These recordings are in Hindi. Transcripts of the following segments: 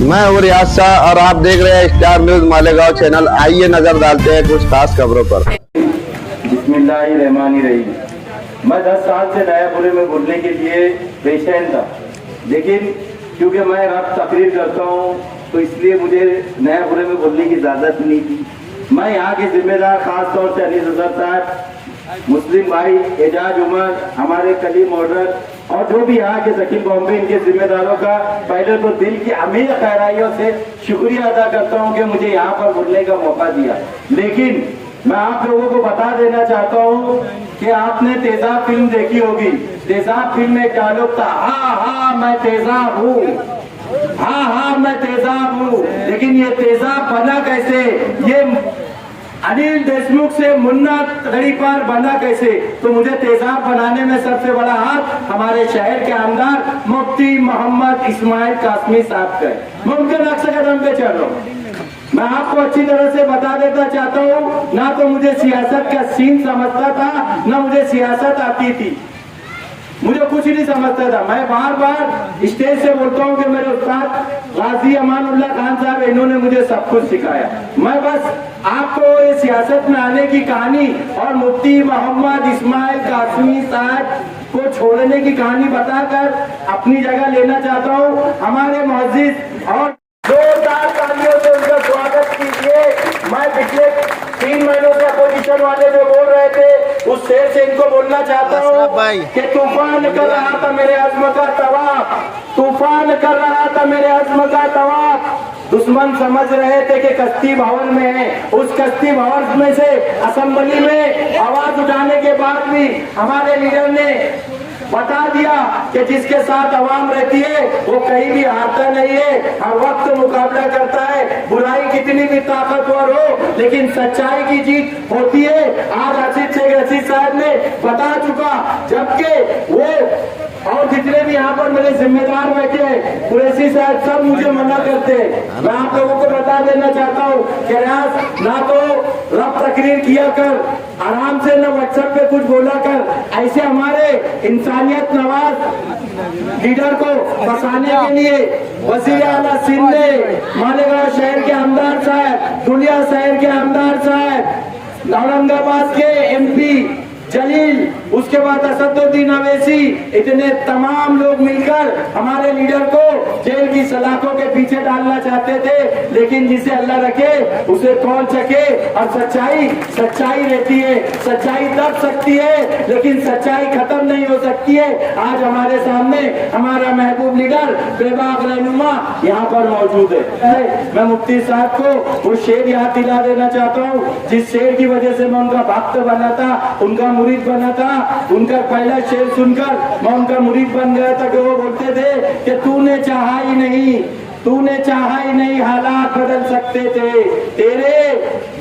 मैं हूँ रियाज शाह और आप देख रहे हैं स्टार न्यूज मालेगांव चैनल। आइए नजर डालते हैं कुछ खास खबरों पर। बिस्मिल्लाहिर्रहमानिर्रहीम। मैं 10 साल से नयापुरे में बोलने के लिए पेशेंट था, लेकिन क्योंकि मैं रब तकरीर करता हूँ तो इसलिए मुझे नयापुरे में बोलने की इजाज़त नहीं थी। मैं यहाँ के जिम्मेदार खास तौर से अनीस अजहर साहब, मुस्लिम भाई एजाज उमर, हमारे कलीम ऑर्डर और जो भी यहाँ के शकील बॉम्बे, इनके जिम्मेदारों का पहले तो दिल की अमीर गहराइयों से शुक्रिया अदा करता हूँ कि मुझे यहाँ पर बोलने का मौका दिया। लेकिन मैं आप लोगों को बता देना चाहता हूँ कि आपने तेजाब फिल्म देखी होगी। तेजाब फिल्म में एक डायलॉग था, हाँ हाँ मैं तेजाब हूँ, हाँ हाँ मैं तेजाब हूँ। लेकिन ये तेजाब बना कैसे? ये अनिल देशमुख से मुन्ना गरीपार बना कैसे? तो मुझे तेजाब बनाने में सबसे बड़ा हाथ हमारे शहर के आमदार मुफ्ती मोहम्मद इस्माइल कासमी साहब का है। मैं उनके नक्शे कदम पे चल रहा हूँ। मैं आपको अच्छी तरह से बता देना चाहता हूँ, ना तो मुझे सियासत का सीन समझता था, ना मुझे सियासत आती थी, मुझे कुछ नहीं समझता था। मैं बार बार स्टेज से बोलता हूँ कि मेरे उस्ताद गाजी अमानुल्लाह खान साहब, इन्होंने मुझे सब कुछ सिखाया। मैं बस आपको ये सियासत में आने की कहानी और मुफ्ती मोहम्मद इस्माइल कासमी साहब को छोड़ने की कहानी बताकर अपनी जगह लेना चाहता हूँ। हमारे मुअज्जिज और जोरदार तालियों से उनका स्वागत कीजिए। मैं पिछले 3 महीनों से अपोजिशन वाले जो बोल रहे थे उस शेर से इनको बोलना चाहता हूँ कि तूफान कर रहा था मेरे अज़्म का तवाफ, तूफान कर रहा था मेरे अज़्म का तवाफ। दुश्मन समझ रहे थे कि कश्ती भवन में है, उस कश्ती भवन में से असेंबली में आवाज उठाने के बाद भी हमारे लीडर ने बता दिया कि जिसके साथ आवाम रहती है वो कहीं भी हारता नहीं है, हर वक्त मुकाबला करता है। बुराई कितनी भी ताकतवर हो लेकिन सच्चाई की जीत होती है। आज आसिफ शेख रशीद साहब ने बता चुका, जबकि वो और जितने भी यहाँ पर मेरे जिम्मेदार बैठे हैं, कुरैशी साहब, सब मुझे मना करते हैं। मैं आप लोगों को बता देना चाहता हूँ कि रियाज, ना तो रब तकरीर किया कर आराम से, न व्हाट्सएप पे कुछ बोला कर। ऐसे हमारे इंसानियत नवाज लीडर को फंसाने के लिए वज़ीर आला सिंध ने मालेगांव शहर के आमदार साहब, धुलिया शहर के आमदार साहब, औरंगाबाद के MP जलील, उसके बाद असदुद्दीन अवैसी, इतने तमाम लोग मिलकर हमारे लीडर को जेल की सलाखों के पीछे डालना चाहते थे। लेकिन जिसे अल्लाह रखे उसे कौन सके। और सच्चाई सच्चाई रहती है, सच्चाई दब सकती है लेकिन सच्चाई खत्म नहीं हो सकती है। आज हमारे सामने हमारा महबूब लीडर बेबाक रहनुमा यहाँ पर मौजूद है। मैं मुफ्ती साहब को वो शेर याद दिला देना चाहता हूँ जिस शेर की वजह से मैं उनका भक्त बना था, उनका मुरीद बना था। उनका पहला शेर सुनकर मैं उनका मुरीद बन गया था कि वो बोलते थे कि तूने चाहा ही नहीं, तूने चाहा ही नहीं, हालात बदल सकते थे, तेरे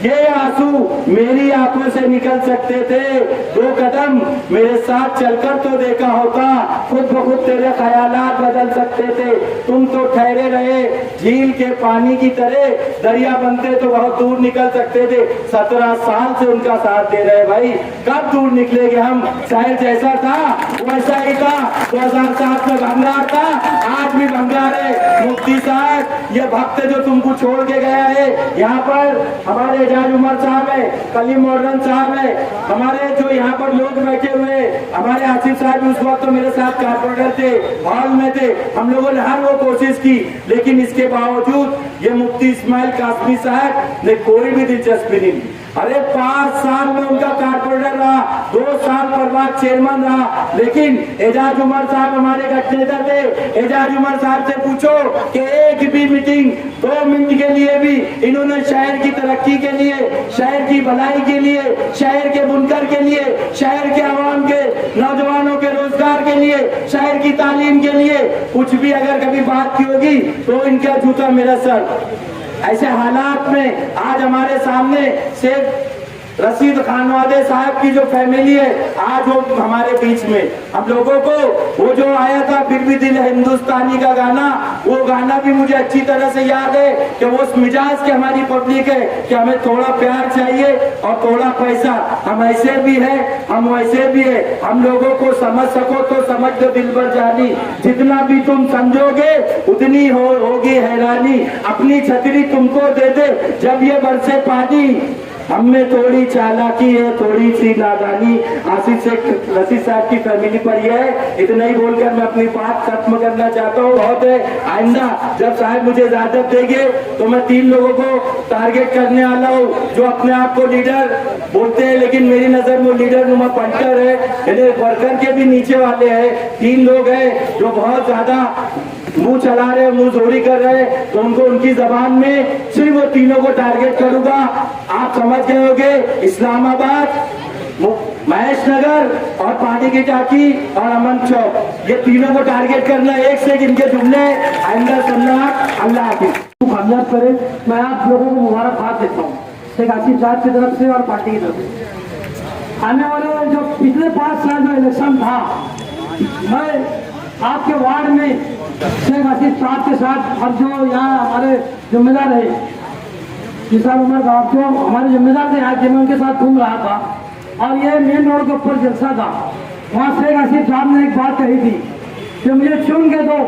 ये आंसू मेरी आंखों से निकल सकते थे। 2 कदम मेरे साथ चलकर तो देखा होता, खुद ब खुद तेरे ख्यालात बदल सकते थे। तुम तो ठहरे रहे झील के पानी की तरह, दरिया बनते तो बहुत दूर निकल सकते थे। 17 साल से उनका साथ दे रहे भाई, कब दूर निकलेंगे हम? शहर जैसा था वैसा ही था, 2007 में भंगार था, आज भी भंगार है। मुफ्ती साहब, ये भक्त जो तुमको छोड़ के गया है, यहाँ पर हमारे एजाज उमर साहब है, कलीम मॉडर्न साहब है, हमारे जो यहाँ पर लोग बैठे हुए, हमारे आसिफ साहब उस वक्त तो मेरे साथ कारपोरेटर थे, हॉल में थे। हम लोगों ने हर वो कोशिश की, लेकिन इसके बावजूद ये मुफ्ती इस्माइल कासमी साहब ने कोई भी दिलचस्पी नहीं ली। अरे 5 साल में उनका कारपोरेटर रहा, 2 साल पर बाद चेयरमैन रहा। लेकिन एजाज उमर साहब हमारे गठनेता थे। एजाज उमर साहब से पूछो कि एक भी मीटिंग 2 मिनट के लिए भी इन्होंने शहर की तरक्की के लिए, शहर की भलाई के लिए, शहर के बुनकर के लिए, शहर के आवाम के नौजवानों के रोजगार के लिए, शहर की तालीम के लिए कुछ भी अगर कभी बात की होगी तो इनका जूता मेरा सर। ऐसे हालात में आज हमारे सामने शेख रशीद खानवादे साहब की जो फैमिली है आज वो हमारे बीच में, हम लोगों को वो जो आया था फिर भी दिल हिंदुस्तानी का गाना, वो गाना भी मुझे अच्छी तरह से याद है कि वो उस मिजाज की हमारी पब्लिक है कि हमें थोड़ा प्यार चाहिए और थोड़ा पैसा, हम ऐसे भी है हम वैसे भी है, हम लोगों को समझ सको तो समझ दो दिल भर जानी, जितना भी तुम समझोगे उतनी होगी हैरानी, अपनी छतरी तुमको दे दे जब ये बरसे पानी, हम में थोड़ी चालाकी है थोड़ी सी नादानी। आशीष रशीद साहब की फैमिली पर यह है। इतना ही बोलकर मैं अपनी बात खत्म करना चाहता हूँ। बहुत है, आइंदा जब साहब मुझे इजाजत देंगे तो मैं 3 लोगों को टारगेट करने वाला हूँ जो अपने आप को लीडर बोलते हैं, लेकिन मेरी नजर में लीडर नुमा पंटर है, यानी वर्कर के भी नीचे वाले हैं। 3 लोग हैं जो बहुत ज्यादा मुंह चला रहे, मुंह जोरी कर रहे, तो उनको उनकी जबान में सिर्फ वो तीनों को टारगेट करूंगा। आप समझ गए होंगे, इस्लामाबाद, महेश नगर और पानी की टाकी और अमन चौक, ये तीनों को टारगेट करना। एक से इनके जुमले आइंदा सुनना। अल्लाह हाफिज। कामयाब करे, मैं आप लोगों को मुबारकबाद देता हूँ शेख आसिफ साहब की तरफ से और पार्टी की तरफ से। आने वाले जो पिछले 5 साल जो इलेक्शन था, मैं आपके वार्ड में शेख आसिफ साहब के साथ और जो यहाँ हमारे जिम्मेदार है किसान उमर साहब जो हमारे जिम्मेदार थे आज, मैं उनके साथ घूम रहा था और ये मेन रोड के ऊपर जलसा था। वहाँ शेख आसिफ साहब ने एक बात कही थी कि मुझे चुन के दो,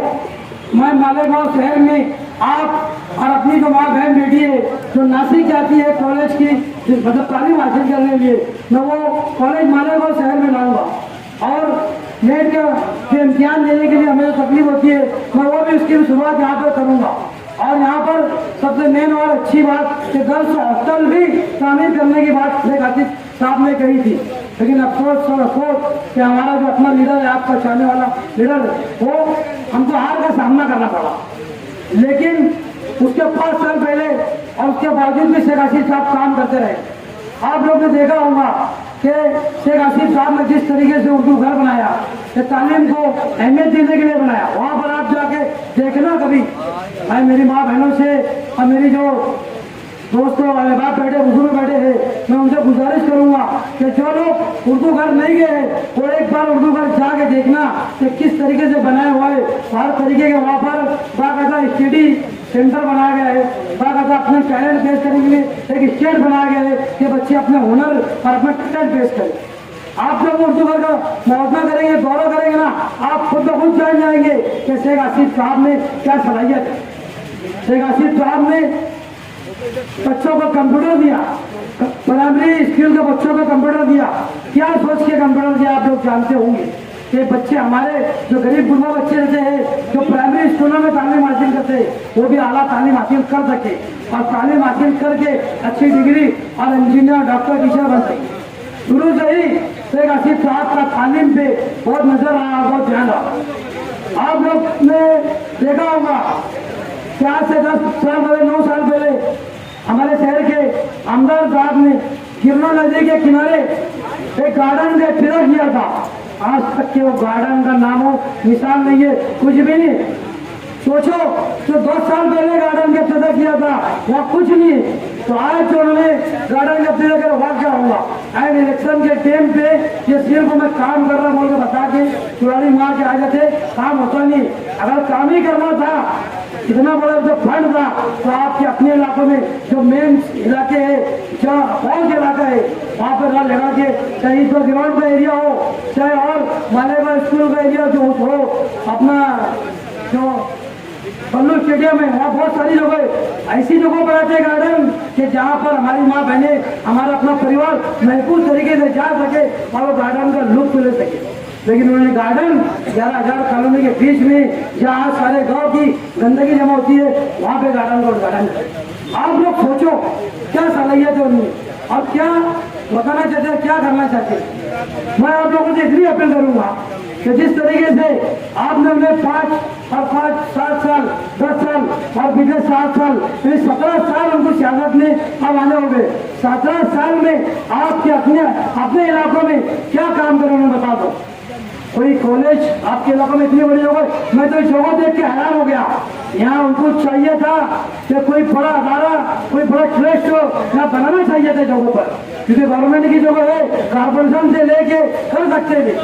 मैं मालेगांव शहर में आप और अपनी जो माँ बहन बेटी है जो नासिक जाती है कॉलेज की मतलब तालीम हासिल करने के लिए, मैं वो कॉलेज मालेगांव शहर में लाऊंगा और नेट के इम्तिहान देने के लिए हमें जो तकलीफ होती है मैं वो भी उसकी शुरुआत यहाँ पर करूँगा। और यहाँ पर सबसे मेन और अच्छी बात कि गर्ल्स हॉस्टल भी शामिल करने की बात शेख आसिफ साहब ने कही थी, लेकिन अफसोस और अफसोस कि हमारा जो अपना लीडर है, आपका चाहने वाला लीडर, वो हमको हार का सामना करना पड़ा। लेकिन उसके 5 साल पहले और उसके बावजूद भी शेख आसिफ साहब काम करते रहे। आप लोग ने देखा होगा कि शेख आसिफ साहब ने जिस तरीके से उर्दू घर बनाया, तालीम को अहमियत देने के लिए बनाया, वहाँ पर आप जाके देखना कभी। मैं मेरी माँ बहनों से और मेरी जो दोस्तों वाले बाप बैठे बुजुर्ग बैठे हैं, मैं उनसे गुजारिश करूंगा कि जो लोग उर्दू घर नहीं गए वो एक बार उर्दू घर जाके देखना कि किस तरीके से बनाया हुआ है। हर तरीके के वहाँ पर बाकायदा स्टडी सेंटर बनाया गया है, बाकायदा अपने टैलेंट पेश करने के लिए एक स्टेज बनाया गया है कि बच्चे अपने हुनर और अपना टैलेंट पेश करें। आप जब उर्दू घर का मुआवजा करेंगे, दौरा करेंगे ना, आप खुद ब खुद जान जाएंगे कि शेख आसिफ साहब ने क्या सलाहियत है। शेख आसिफ साहब ने बच्चों को कंप्यूटर दिया, प्राइमरी स्कूल के बच्चों को कंप्यूटर दिया। क्या सोच के कंप्यूटर दिया आप लोग जानते होंगे कि बच्चे हमारे जो गरीब गुरबा बच्चे रहते हैं जो प्राइमरी स्कूलों में तालीम हासिल करते हैं वो भी आला तालीम हासिल कर सके और तालीम हासिल करके अच्छी डिग्री और इंजीनियर डॉक्टर टीचर बन सके। शुरू से ही शेख आसिफ साहब का तालीम पे बहुत नजर रहा, बहुत ध्यान रहा। आप लोग ने देखा होगा 4 से 10 साल पहले 9 साल पहले हमारे शहर के आमदार साहब ने गिरना नदी के किनारे एक गार्डन का इफ्तिताह किया था। आज तक के वो गार्डन का नामो निशान नहीं है, कुछ भी नहीं। सोचो जो 10 साल पहले गार्डन का इफ्तिताह किया था वहाँ कुछ नहीं है, तो आज जो उन्होंने गार्डन का इफ्तिताह किया वहाँ क्या होगा। एंड इलेक्शन के टाइम पे ये सिर्फ मैं काम कर रहा बोल के बता के चुरानी मार के आ जाते, काम होता नहीं। अगर काम ही करना था, इतना बड़ा जो फंड था, तो आपके अपने इलाकों में जो मेन इलाके है, जो फौज इलाका है, वहाँ पर ना लगा के चाहे तो ग्राउंड का एरिया हो चाहे और मालेगांव स्कूल का एरिया जो हो, अपना जो बल्लू स्टेडियम है, वहाँ बहुत सारी जगह ऐसी जगहों पर आते हैं गार्डन कि जहाँ पर हमारी माँ बहने हमारा अपना परिवार महफूज तरीके से जा सके और वो गार्डन का लुत्फ ले सके। लेकिन उन्होंने गार्डन 11,000 कॉलोनी के बीच में जहाँ सारे गांव की गंदगी जमा होती है वहाँ पे गार्डन का उद्घाटन करें। आप लोग सोचो क्या सलाहियत है उनमें और क्या बताना चाहते हैं, क्या करना चाहते हैं। मैं आप लोगों से इतनी अपील करूंगा कि जिस तरीके से आपने उन्हें 5 और 5, 7 साल, 10 साल और पिछले 7 साल, 17 साल उनको सियासत में अब आने हो गए। 17 साल में आपके अपने इलाकों में क्या काम करें उन्हें बता दो। कोई कॉलेज आपके इलाकों में इतनी बड़ी हो गई, मैं तो इस जगह देख के हैरान हो गया। यहाँ उनको चाहिए था कि कोई बड़ा अदारा, कोई बड़ा ट्रस्ट हो यहाँ बनाना चाहिए था जगहों पर, क्योंकि गवर्नमेंट की जगह है, कारपोरेशन से लेके कर सकते थे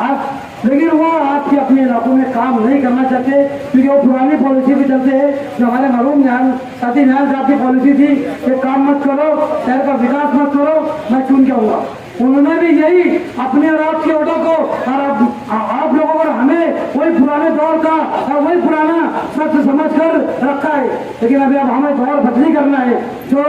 आप, लेकिन वो आपके अपने इलाकों में काम नहीं करना चाहते, क्योंकि वो पुरानी पॉलिसी भी चलते हैं जो हमारे मरहूम साथी न्याय साहब की पॉलिसी थी कि काम मत करो, शहर का विकास मत करो, मैं चुन के आऊंगा। उन्होंने भी यही अपने और आपके ऑटो को और आप लोगों को हमें वही पुराने दौर का और वही पुराना सच समझ कर रखा है। लेकिन अभी अब हमें दौर बदली करना है, जो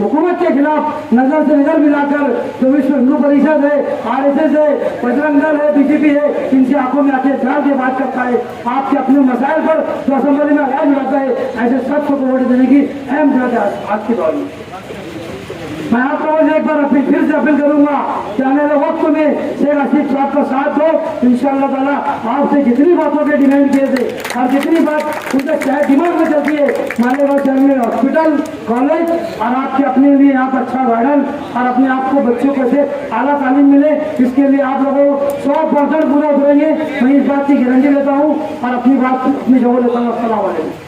हुकूमत के खिलाफ नजर से नजर मिलाकर जो विश्व हिंदू परिषद है, RSS है, बजरंग दल है, BJP है, इनकी आंखों में आके डाल के बात करता है। आपके अपने मसाइल पर जो असेंबली में आवाज उठाता है, ऐसे सबको वोट देने की अहम जरूरत है आज के दौर में। मैं आप लोगों से एक बार फिर से अपील करूंगा कि आने वाले वक्त में शेख हसीब साहब का साथ दो, इंशाअल्लाह ताला आपसे जितनी बातों के डिमांड किए थे और जितनी बात उनके चाहे दिमाग में चलती है, मालेगांव शहर में हॉस्पिटल, कॉलेज और आपके अपने लिए यहाँ पर अच्छा गार्डन और अपने आप को बच्चों को से आला तालीम मिले, इसके लिए आप लोगों 100% पूरा उतरेंगे। मैं इस बात की गारंटी लेता हूँ और अपनी बात अपनी जगह लेता हूँ। अस्सलाम वालेकुम।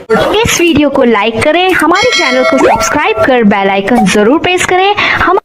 इस वीडियो को लाइक करें, हमारे चैनल को सब्सक्राइब कर बेल आइकन जरूर प्रेस करें। हम